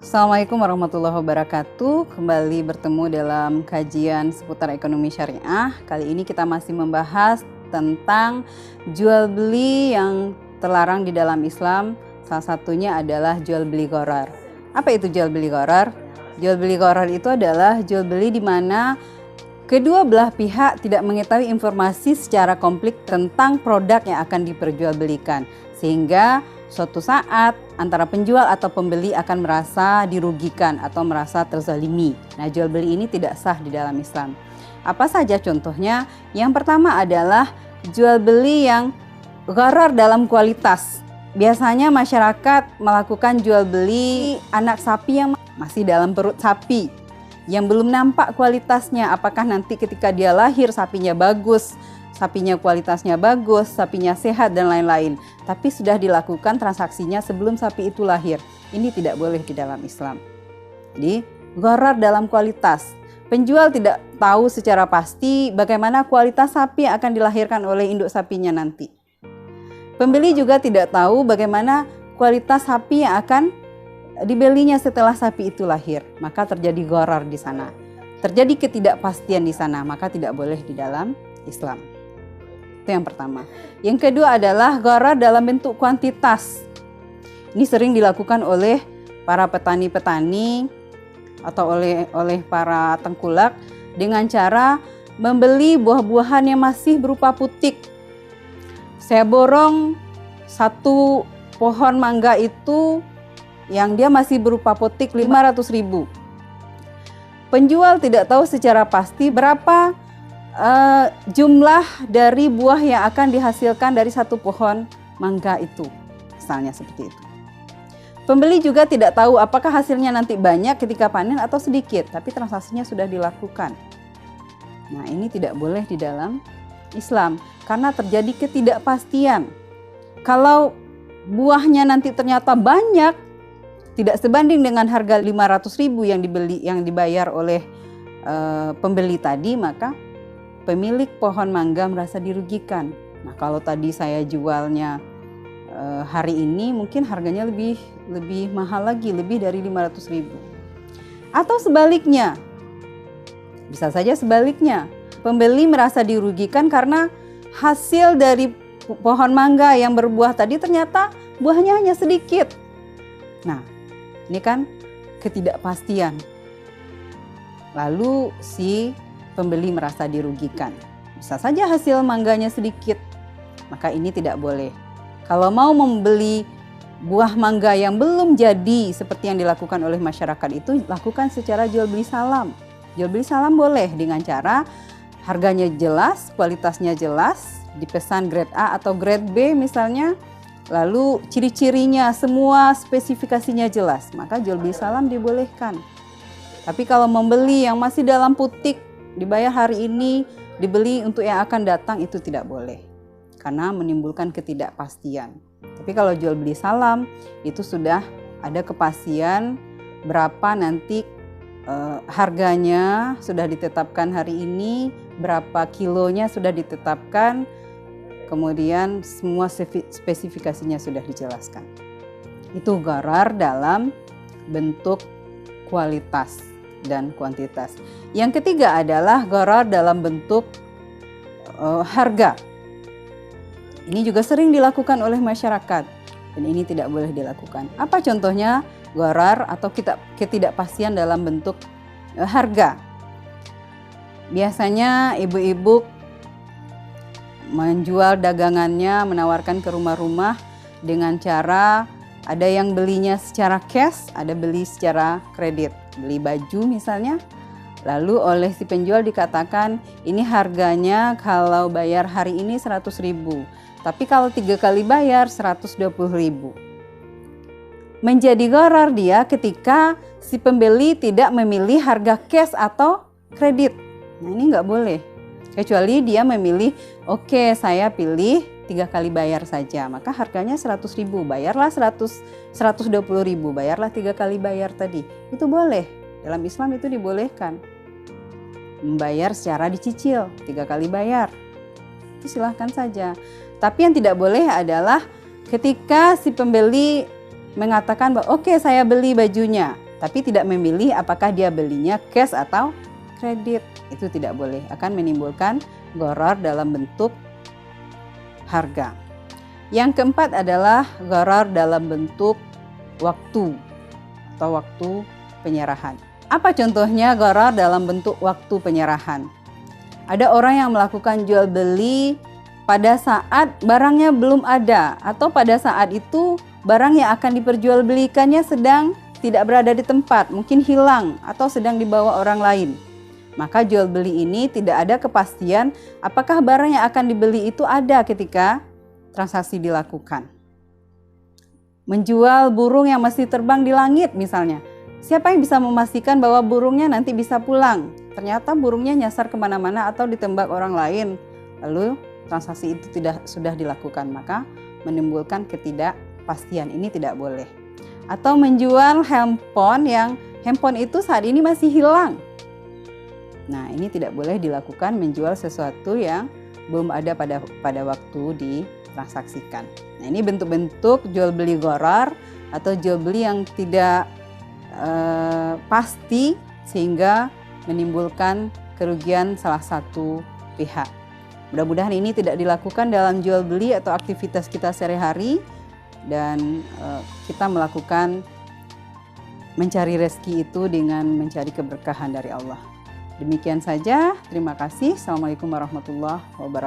Assalamualaikum warahmatullahi wabarakatuh. Kembali bertemu dalam kajian seputar ekonomi syariah. Kali ini kita masih membahas tentang jual beli yang terlarang di dalam Islam. Salah satunya adalah jual beli gharar. Apa itu jual beli gharar? Jual beli gharar itu adalah jual beli di mana kedua belah pihak tidak mengetahui informasi secara komplit tentang produk yang akan diperjualbelikan, sehingga suatu saat antara penjual atau pembeli akan merasa dirugikan atau merasa terzalimi. Nah, jual beli ini tidak sah di dalam Islam. Apa saja contohnya? Yang pertama adalah jual beli yang gharar dalam kualitas. Biasanya masyarakat melakukan jual beli anak sapi yang masih dalam perut sapi, yang belum nampak kualitasnya. Apakah nanti ketika dia lahir sapinya bagus, sapinya kualitasnya bagus, sapinya sehat dan lain-lain. Tapi sudah dilakukan transaksinya sebelum sapi itu lahir. Ini tidak boleh di dalam Islam. Jadi gharar dalam kualitas. Penjual tidak tahu secara pasti bagaimana kualitas sapi yang akan dilahirkan oleh induk sapinya nanti. Pembeli juga tidak tahu bagaimana kualitas sapi yang akan dibelinya setelah sapi itu lahir. Maka terjadi gharar di sana. Terjadi ketidakpastian di sana, maka tidak boleh di dalam Islam. Itu yang pertama. Yang kedua adalah gharar dalam bentuk kuantitas. Ini sering dilakukan oleh para petani-petani atau oleh para tengkulak dengan cara membeli buah-buahan yang masih berupa putik. Saya borong satu pohon mangga itu yang dia masih berupa putik 500.000. Penjual tidak tahu secara pasti berapa jumlah dari buah yang akan dihasilkan dari satu pohon mangga itu, misalnya seperti itu. Pembeli juga tidak tahu apakah hasilnya nanti banyak ketika panen atau sedikit, tapi transaksinya sudah dilakukan. Nah, ini tidak boleh di dalam Islam karena terjadi ketidakpastian. Kalau buahnya nanti ternyata banyak, tidak sebanding dengan harga 500.000 yang dibayar oleh pembeli tadi, maka pemilik pohon mangga merasa dirugikan. Nah, kalau tadi saya jualnya hari ini mungkin harganya lebih mahal lagi, lebih dari 500.000. Atau sebaliknya, bisa saja sebaliknya, pembeli merasa dirugikan karena hasil dari pohon mangga yang berbuah tadi ternyata buahnya hanya sedikit. Nah, ini kan ketidakpastian. Lalu si pembeli merasa dirugikan. Bisa saja hasil mangganya sedikit, maka ini tidak boleh. Kalau mau membeli buah mangga yang belum jadi seperti yang dilakukan oleh masyarakat itu, lakukan secara jual beli salam. Jual beli salam boleh dengan cara harganya jelas, kualitasnya jelas, dipesan grade A atau grade B misalnya, lalu ciri-cirinya semua spesifikasinya jelas, maka jual beli salam dibolehkan. Tapi kalau membeli yang masih dalam putik, dibayar hari ini, dibeli untuk yang akan datang, itu tidak boleh karena menimbulkan ketidakpastian. Tapi kalau jual beli salam itu sudah ada kepastian berapa nanti harganya sudah ditetapkan hari ini, berapa kilonya sudah ditetapkan, kemudian semua spesifikasinya sudah dijelaskan. Itu gharar dalam bentuk kualitas dan kuantitas. Yang ketiga adalah gharar dalam bentuk harga. Ini juga sering dilakukan oleh masyarakat dan ini tidak boleh dilakukan. Apa contohnya gharar atau ketidakpastian dalam bentuk harga? Biasanya ibu-ibu menjual dagangannya, menawarkan ke rumah-rumah dengan cara ada yang belinya secara cash, ada beli secara kredit. Beli baju misalnya, lalu oleh si penjual dikatakan ini harganya kalau bayar hari ini 100.000, tapi kalau 3 kali bayar 120.000. Menjadi gharar dia ketika si pembeli tidak memilih harga cash atau kredit. Nah, ini nggak boleh. Kecuali dia memilih, oke, saya pilih 3 kali bayar saja, maka harganya 100.000, bayarlah 120.000, bayarlah 3 kali bayar tadi. Itu boleh, dalam Islam itu dibolehkan. Membayar secara dicicil, 3 kali bayar, itu silahkan saja. Tapi yang tidak boleh adalah ketika si pembeli mengatakan bahwa oke, saya beli bajunya, Tapi tidak memilih apakah dia belinya cash atau kredit. Itu tidak boleh, akan menimbulkan gharar dalam bentuk harga. Yang keempat adalah gharar dalam bentuk waktu atau waktu penyerahan. Apa contohnya gharar dalam bentuk waktu penyerahan? Ada orang yang melakukan jual beli pada saat barangnya belum ada, atau pada saat itu barang yang akan diperjualbelikannya sedang tidak berada di tempat, mungkin hilang atau sedang dibawa orang lain. Maka jual beli ini tidak ada kepastian apakah barang yang akan dibeli itu ada ketika transaksi dilakukan. Menjual burung yang masih terbang di langit misalnya. Siapa yang bisa memastikan bahwa burungnya nanti bisa pulang? Ternyata burungnya nyasar kemana-mana atau ditembak orang lain. Lalu transaksi itu sudah dilakukan, maka menimbulkan ketidakpastian. Ini tidak boleh. Atau menjual handphone itu saat ini masih hilang. Nah, ini tidak boleh dilakukan, menjual sesuatu yang belum ada pada waktu ditransaksikan. Nah, ini bentuk-bentuk jual beli gharar atau jual beli yang tidak pasti sehingga menimbulkan kerugian salah satu pihak. Mudah-mudahan ini tidak dilakukan dalam jual beli atau aktivitas kita sehari-hari, dan kita melakukan mencari rezeki itu dengan mencari keberkahan dari Allah. Demikian saja, terima kasih. Assalamualaikum warahmatullahi wabarakatuh.